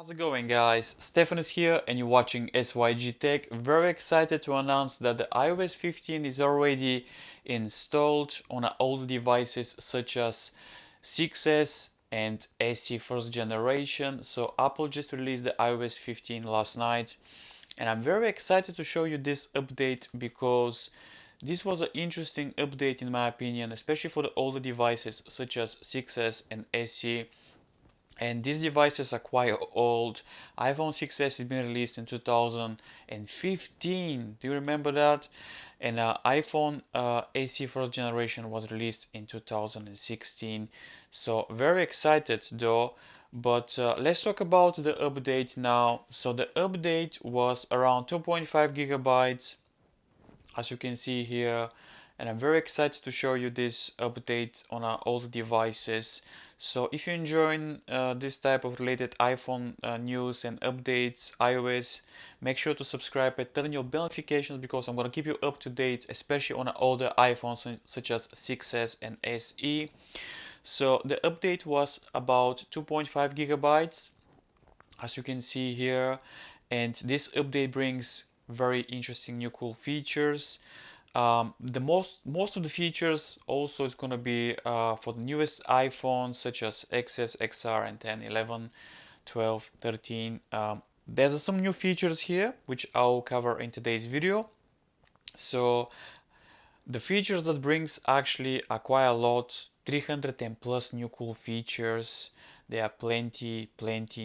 How's it going, guys? Stefan is here and you're watching SYG Tech. Very excited to announce that the iOS 15 is already installed on older devices such as 6S and SE first generation. So Apple just released the iOS 15 last night and I'm very excited to show you this update because this was an interesting update in my opinion, especially for the older devices such as 6S and SE. And these devices are quite old. iPhone 6s has been released in 2015. Do you remember that? And iPhone AC first generation was released in 2016. So very excited though. But let's talk about the update now. So the update was around 2.5 gigabytes, as you can see here, and I'm very excited to show you this update on our old devices. So if you're enjoying this type of related iPhone news and updates, iOS, make sure to subscribe and turn on your bell notifications because I'm going to keep you up to date, especially on older iPhones such as 6S and SE. So the update was about 2.5 gigabytes, as you can see here, and this update brings very interesting new cool features. The most of the features also is going to be for the newest iPhones such as XS, XR, and 10, 11, 12, 13. There's some new features here which I'll cover in today's video. So the features that brings actually are quite a lot, 300 and plus new cool features. There are plenty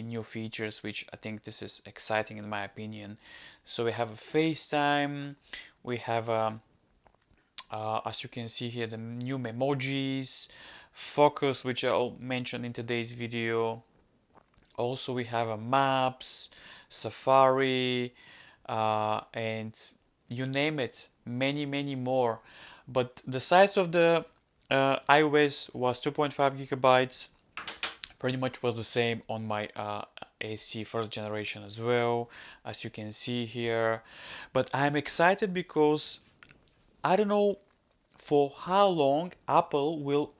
new features, which I think this is exciting in my opinion. So we have a FaceTime, we have as you can see here, the new emojis, focus, which I'll mention in today's video. Also, we have a maps, Safari, and you name it, many more. But the size of the iOS was 2.5 gigabytes. Pretty much was the same on my AC first generation as well, as you can see here. But I'm excited because I don't know for how long Apple will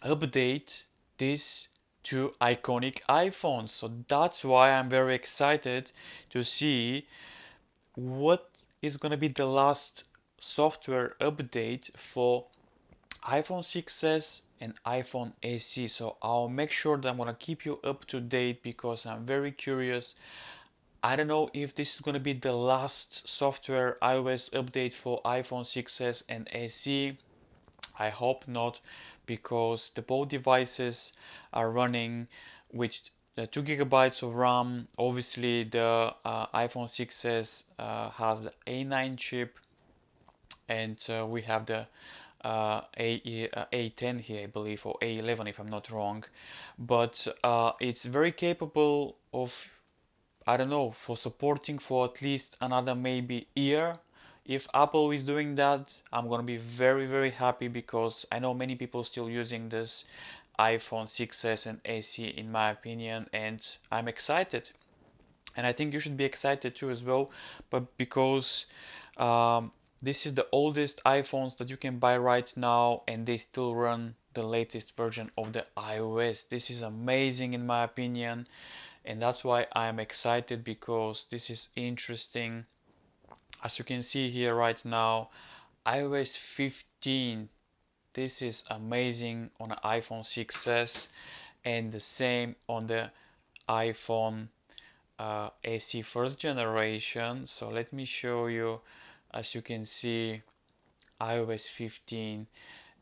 update these two iconic iPhones. So that's why I'm very excited to see what is going to be the last software update for iPhone 6s and iPhone SE. So I'll make sure that I'm going to keep you up to date because I'm very curious. I don't know if this is going to be the last software iOS update for iPhone 6s and SE. I hope not, because the both devices are running with 2 gigabytes of RAM. Obviously, the iPhone 6s has the A9 chip, and we have the A10 here, I believe, or A11 if I'm not wrong. But it's very capable of, I don't know, for supporting for at least another maybe year. If Apple is doing that, I'm gonna be very happy because I know many people still using this iPhone 6s and SE in my opinion, and I'm excited. And I think you should be excited too as well, but because this is the oldest iPhones that you can buy right now and they still run the latest version of the iOS. This is amazing in my opinion, and that's why I'm excited because this is interesting. As you can see here right now, iOS 15, this is amazing on the iPhone 6s and the same on the iPhone SE first generation. So let me show you. As you can see, iOS 15,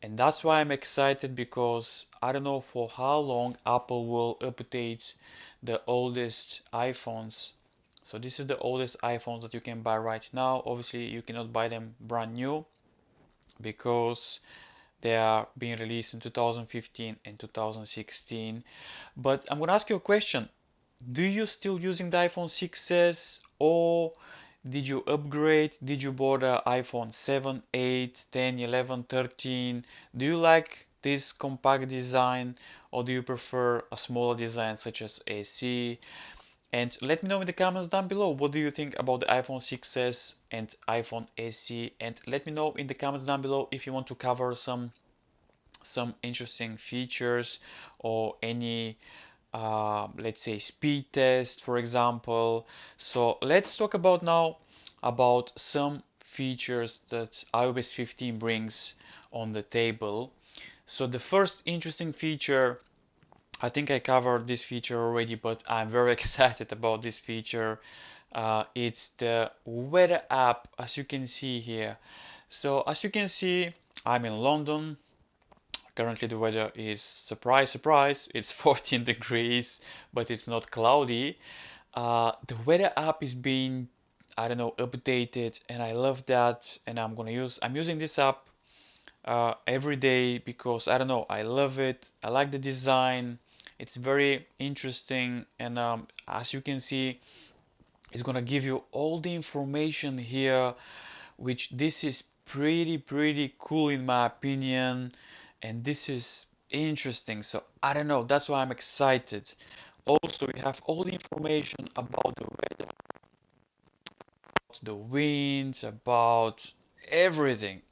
and that's why I'm excited because I don't know for how long Apple will update the oldest iPhones. So this is the oldest iPhones that you can buy right now. Obviously you cannot buy them brand new because they are being released in 2015 and 2016. But I'm gonna ask you a question. Do you still using the iPhone 6s, or did you upgrade? Did you bought the iPhone 7, 8, 10, 11, 13? Do you like this compact design, or do you prefer a smaller design such as AC? And let me know in the comments down below, what do you think about the iPhone 6s and iPhone SE? And let me know in the comments down below if you want to cover some interesting features or any let's say speed test, for example. So let's talk about now about some features that iOS 15 brings on the table. So the first interesting feature, I think I covered this feature already, but I'm very excited about this feature. It's the weather app, as you can see here. So as you can see, I'm in London. Currently the weather is, surprise, surprise, it's 14 degrees, but it's not cloudy. The weather app is being, I don't know, updated, and I love that. And I'm using this app every day because I don't know, I love it. I like the design. It's very interesting, and as you can see, it's gonna give you all the information here, which this is pretty cool in my opinion, and this is interesting. So I don't know, that's why I'm excited. Also, we have all the information about the weather, the winds, about everything.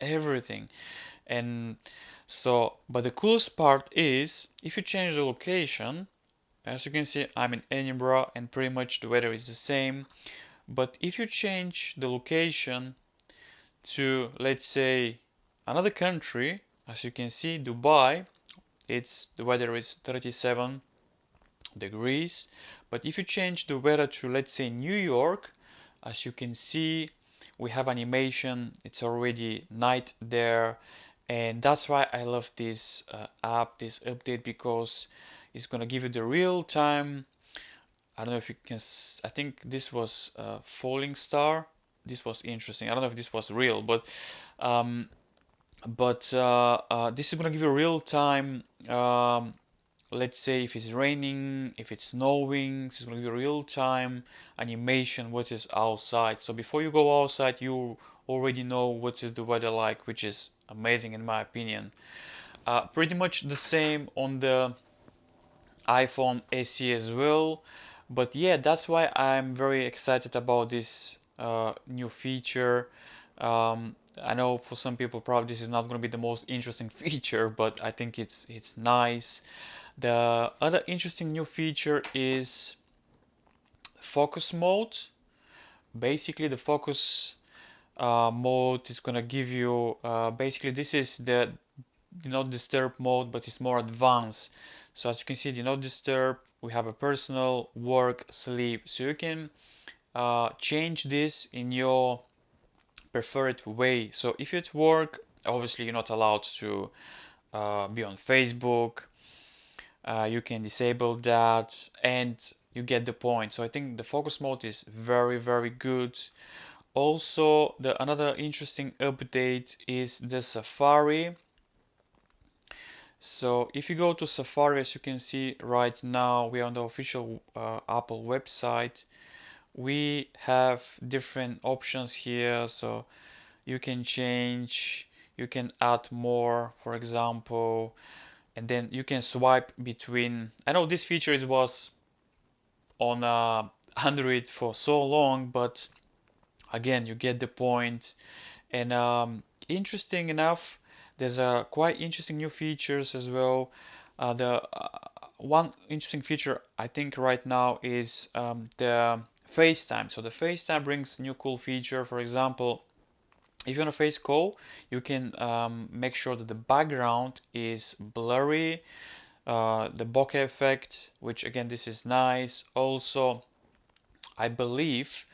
And so, but the coolest part is if you change the location, as you can see, I'm in Edinburgh and pretty much the weather is the same. But if you change the location to, let's say, another country, as you can see, Dubai, it's the weather is 37 degrees. But if you change the weather to, let's say, New York, as you can see, we have animation. It's already night there, and that's why I love this app, this update, because it's gonna give you the real time. I don't know if you can. I think this was Falling Star. This was interesting. I don't know if this was real, um, but this is gonna give you real time. Let's say if it's raining, if it's snowing, it's gonna give you real time animation what is outside. So before you go outside, you already know what is the weather like, which is amazing in my opinion. Pretty much the same on the iPhone SE as well. But yeah, that's why I'm very excited about this new feature. I know for some people probably this is not going to be the most interesting feature, but I think it's nice. The other interesting new feature is focus mode. Basically, the focus mode is going to give you basically this is the do not disturb mode, but it's more advanced. So as you can see, do not disturb, we have a personal, work, sleep. So you can change this in your preferred way. So if it's work, obviously you're not allowed to be on Facebook. You can disable that, and you get the point. So I think the focus mode is very good. Also, the another interesting update is the Safari. So if you go to Safari, as you can see right now, we are on the official Apple website. We have different options here, so you can change, you can add more, for example, and then you can swipe between. I know this feature was on Android for so long, but again, you get the point. And interesting enough, there's a quite interesting new features as well. The one interesting feature I think right now is the FaceTime. So the FaceTime brings new cool feature. For example, if you're on a face call, you can make sure that the background is blurry, the bokeh effect, which again this is nice. Also, I believe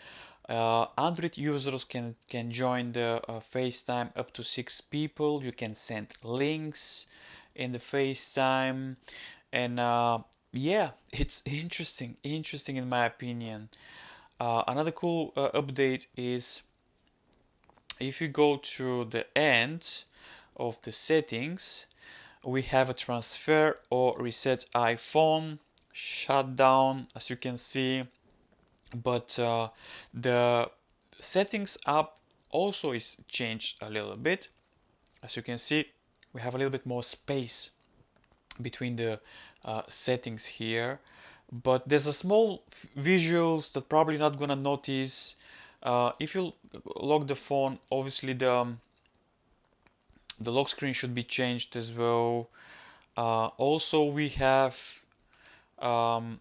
Android users can join the FaceTime up to 6 people. You can send links in the FaceTime, and yeah, it's interesting in my opinion. Another cool update is if you go to the end of the settings, we have a transfer or reset iPhone shutdown, as you can see. But the settings app also is changed a little bit. As you can see, we have a little bit more space between the settings here, but there's a small visuals that probably not gonna notice. If you lock the phone, obviously the lock screen should be changed as well. Also, we have um,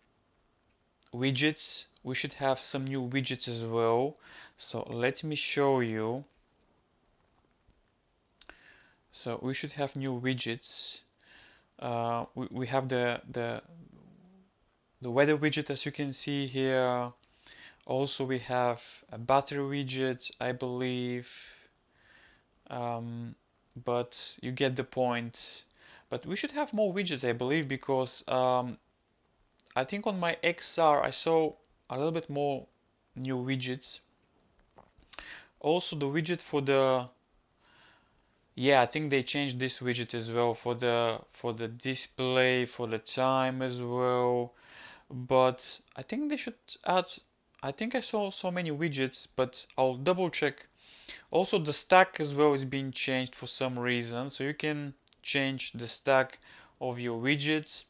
widgets. We should have some new widgets as well. So let me show you. So we should have new widgets. We have the weather widget, as you can see here. Also we have a battery widget, I believe, but you get the point. But we should have more widgets, I believe, because I think on my XR I saw a little bit more new widgets. Also the widget for the, yeah, I think they changed this widget as well for the display, for the time as well. But I think they should add, I think I saw so many widgets, but I'll double check. Also the stack as well is being changed for some reason, so you can change the stack of your widgets.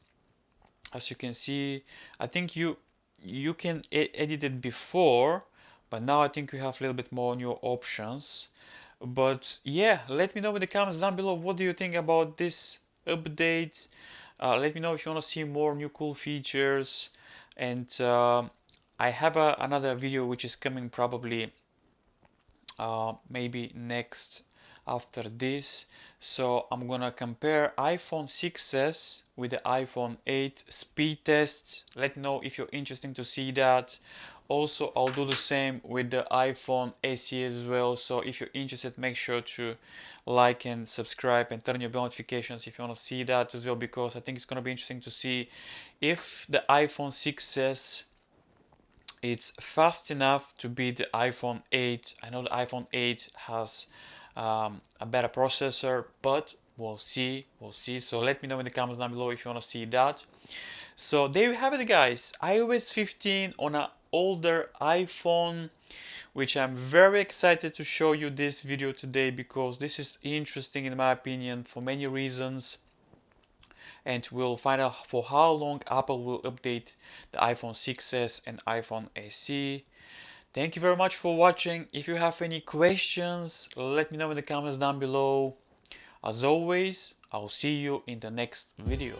As you can see, I think you can edit it before, but now I think you have a little bit more new options. But yeah, let me know in the comments down below, what do you think about this update. Let me know if you want to see more new cool features. And I have another video which is coming probably maybe next after this. So I'm gonna compare iPhone 6s with the iPhone 8 speed test. Let me know if you're interested to see that. Also, I'll do the same with the iPhone SE as well. So if you're interested, make sure to like and subscribe and turn your bell notifications if you want to see that as well, because I think it's going to be interesting to see if the iPhone 6s it's fast enough to beat the iPhone 8. I know the iPhone 8 has a better processor, but we'll see. We'll see. So let me know in the comments down below if you want to see that. So there you have it, guys. iOS 15 on an older iPhone, which I'm very excited to show you this video today, because this is interesting in my opinion for many reasons. And we'll find out for how long Apple will update the iPhone 6s and iPhone SE. Thank you very much for watching. If you have any questions, let me know in the comments down below. As always, I'll see you in the next video.